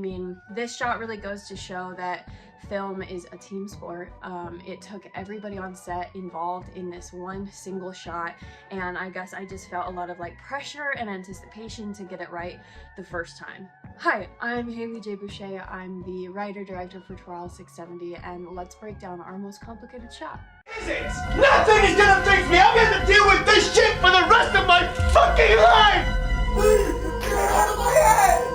I mean, this shot really goes to show that film is a team sport. It took everybody on set involved in this one single shot, and I guess I just felt a lot of like pressure and anticipation to get it right the first time. Hi, I'm Haley J. Boucher. I'm the writer-director for Trial 670, and let's break down our most complicated shot. Physics! Nothing is gonna fix me! I'm gonna deal with this shit for the rest of my fucking life! Get it out of my head!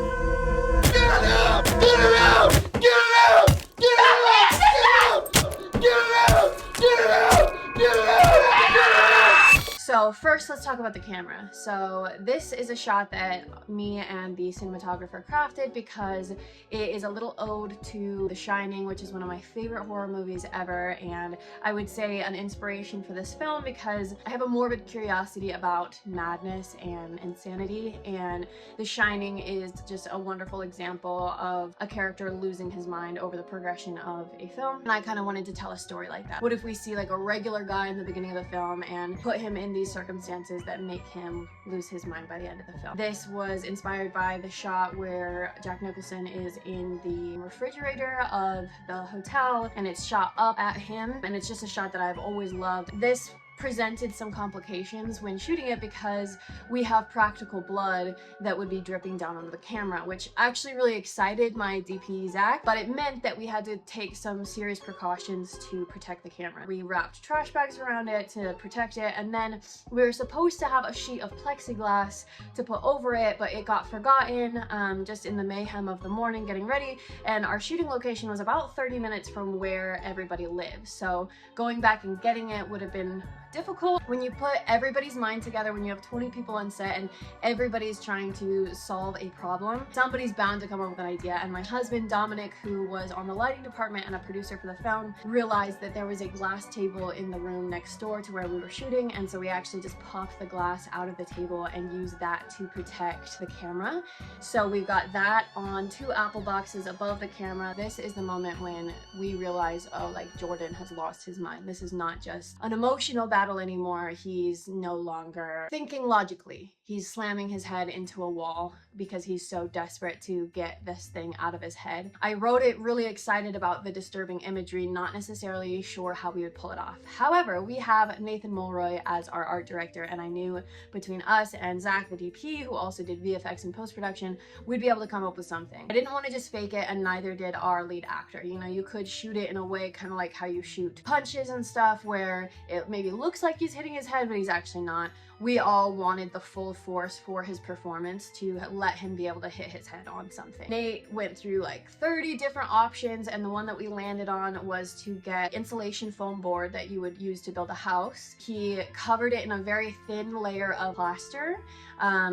Get it out! Get it out! Get it out! Get it out! Get it out! Get it out! Get it out! Get it out! Get it out! So first, let's talk about the camera. So this is a shot that me and the cinematographer crafted because it is a little ode to The Shining, which is one of my favorite horror movies ever, and I would say an inspiration for this film because I have a morbid curiosity about madness and insanity, and The Shining is just a wonderful example of a character losing his mind over the progression of a film, and I kind of wanted to tell a story like that. What if we see like a regular guy in the beginning of the film and put him in these circumstances that make him lose his mind by the end of the film? This was inspired by the shot where Jack Nicholson is in the refrigerator of the hotel and it's shot up at him, and it's just a shot that I've always loved. This presented some complications when shooting it because we have practical blood that would be dripping down onto the camera, which actually really excited my DP Zach, but it meant that we had to take some serious precautions to protect the camera. We wrapped trash bags around it to protect it, and then we were supposed to have a sheet of plexiglass to put over it, but it got forgotten just in the mayhem of the morning getting ready, and our shooting location was about 30 minutes from where everybody lives, so going back and getting it would have been difficult. When you put everybody's mind together, when you have 20 people on set and everybody's trying to solve a problem, somebody's bound to come up with an idea. And my husband Dominic, who was on the lighting department and a producer for the film, realized that there was a glass table in the room next door to where we were shooting, and so we actually just popped the glass out of the table and used that to protect the camera. So we've got that on 2 apple boxes above the camera. This is the moment when we realize, oh, like Jordan has lost his mind. This is not just an emotional battle anymore. He's no longer thinking logically. He's slamming his head into a wall because he's so desperate to get this thing out of his head. I wrote it really excited about the disturbing imagery, not necessarily sure how we would pull it off. However, we have Nathan Mulroy as our art director, and I knew between us and Zach, the DP, who also did VFX and post-production, we'd be able to come up with something. I didn't want to just fake it, and neither did our lead actor. You know, you could shoot it in a way kind of like how you shoot punches and stuff, where it maybe looks like he's hitting his head, but he's actually not. We all wanted the full force for his performance to let him be able to hit his head on something. Nate went through like 30 different options, and the one that we landed on was to get insulation foam board that you would use to build a house. He covered it in a very thin layer of plaster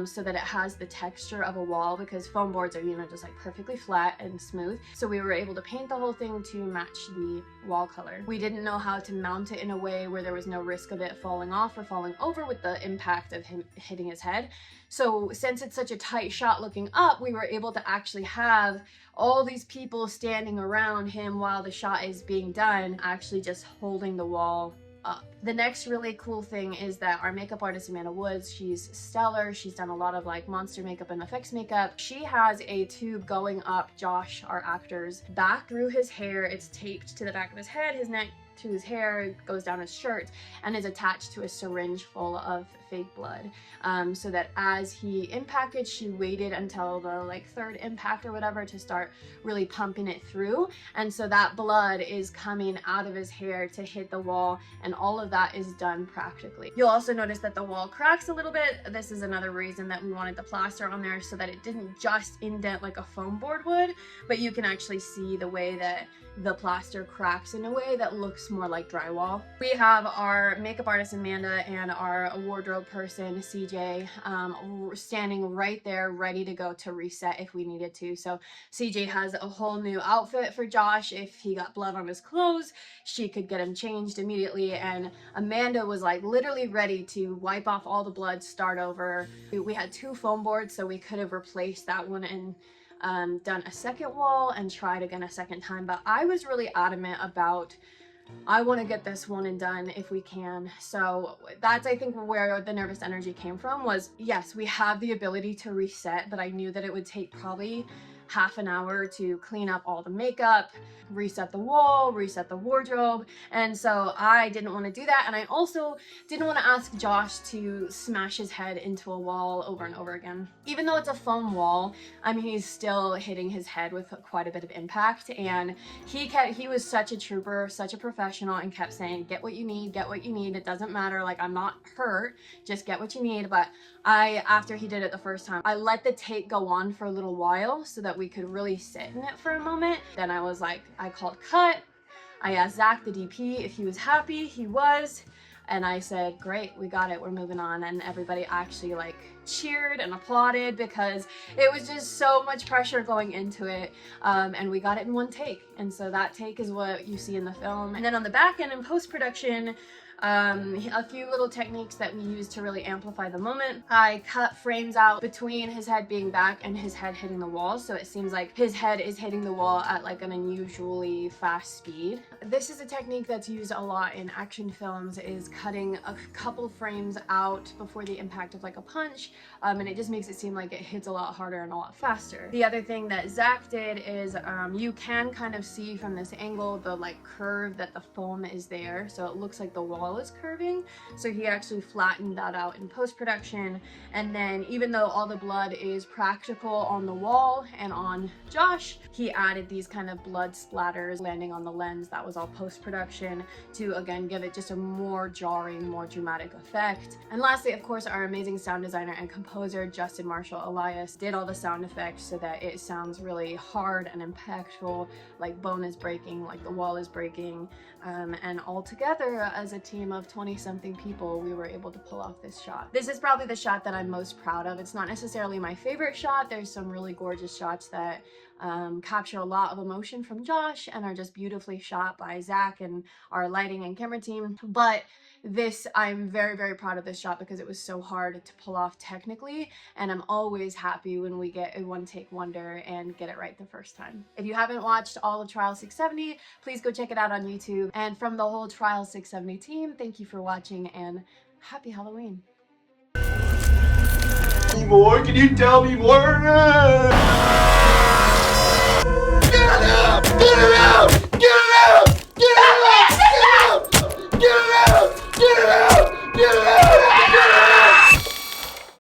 so that it has the texture of a wall, because foam boards are, you know, just like perfectly flat and smooth. So we were able to paint the whole thing to match the wall color. We didn't know how to mount it in a way where there was no risk of it falling off or falling over with the impact of him hitting his head. So since it's such a tight shot looking up, we were able to actually have all these people standing around him while the shot is being done, actually just holding the wall up. The next really cool thing is that our makeup artist Amanda Woods, she's stellar. She's done a lot of like monster makeup and effects makeup. She has a tube going up Josh, our actor's back through his hair. It's taped to the back of his head, his neck, to his hair, goes down his shirt, and is attached to a syringe full of fake blood, so that as he impacted, she waited until the like 3rd impact or whatever to start really pumping it through, and so that blood is coming out of his hair to hit the wall, and all of that is done practically. You'll also notice that the wall cracks a little bit. This is another reason that we wanted the plaster on there, so that it didn't just indent like a foam board would, but you can actually see the way that the plaster cracks in a way that looks more like drywall. We have our makeup artist Amanda and our wardrobe person CJ standing right there ready to go to reset if we needed to. So CJ has a whole new outfit for Josh. If he got blood on his clothes, she could get him changed immediately, and Amanda was like literally ready to wipe off all the blood, start over. We had 2 foam boards, so we could have replaced that one and done a second wall and tried again a second time, but I was really adamant about, I want to get this one and done if we can. So that's, I think, where the nervous energy came from, was yes, we have the ability to reset, but I knew that it would take probably half an hour to clean up all the makeup, reset the wall, reset the wardrobe. And so I didn't want to do that. And I also didn't want to ask Josh to smash his head into a wall over and over again. Even though it's a foam wall, I mean, he's still hitting his head with quite a bit of impact. And he was such a trooper, such a professional, and kept saying, get what you need, get what you need. It doesn't matter. Like, I'm not hurt. Just get what you need. But after he did it the first time, I let the take go on for a little while so that we could really sit in it for a moment. Then I was like, I called cut. I asked Zach, the DP, if he was happy. He was. And I said, great, we got it, we're moving on. And everybody actually like cheered and applauded because it was just so much pressure going into it. And we got it in one take. And so that take is what you see in the film. And then on the back end in post-production, a few little techniques that we used to really amplify the moment. I cut frames out between his head being back and his head hitting the wall, so it seems like his head is hitting the wall at like an unusually fast speed. This is a technique that's used a lot in action films, is cutting a couple frames out before the impact of like a punch, and it just makes it seem like it hits a lot harder and a lot faster. The other thing that Zach did is you can kind of see from this angle the like curve that the foam is there, so it looks like the wall is curving. So he actually flattened that out in post-production. And then even though all the blood is practical on the wall and on Josh, he added these kind of blood splatters landing on the lens. That was all post-production to again give it just a more jarring, more dramatic effect. And lastly, of course, our amazing sound designer and composer Justin Marshall Elias did all the sound effects so that it sounds really hard and impactful, like bone is breaking, like the wall is breaking, and all together as a team of 20-something people, we were able to pull off this shot. This is probably the shot that I'm most proud of. It's not necessarily my favorite shot. There's some really gorgeous shots that capture a lot of emotion from Josh and are just beautifully shot by Zach and our lighting and camera team. But this, I'm very, very proud of this shot because it was so hard to pull off technically, and I'm always happy when we get a one-take wonder and get it right the first time. If you haven't watched all of Trial 670, please go check it out on YouTube. And from the whole Trial 670 team, thank you for watching and happy Halloween. More? Can you tell me more?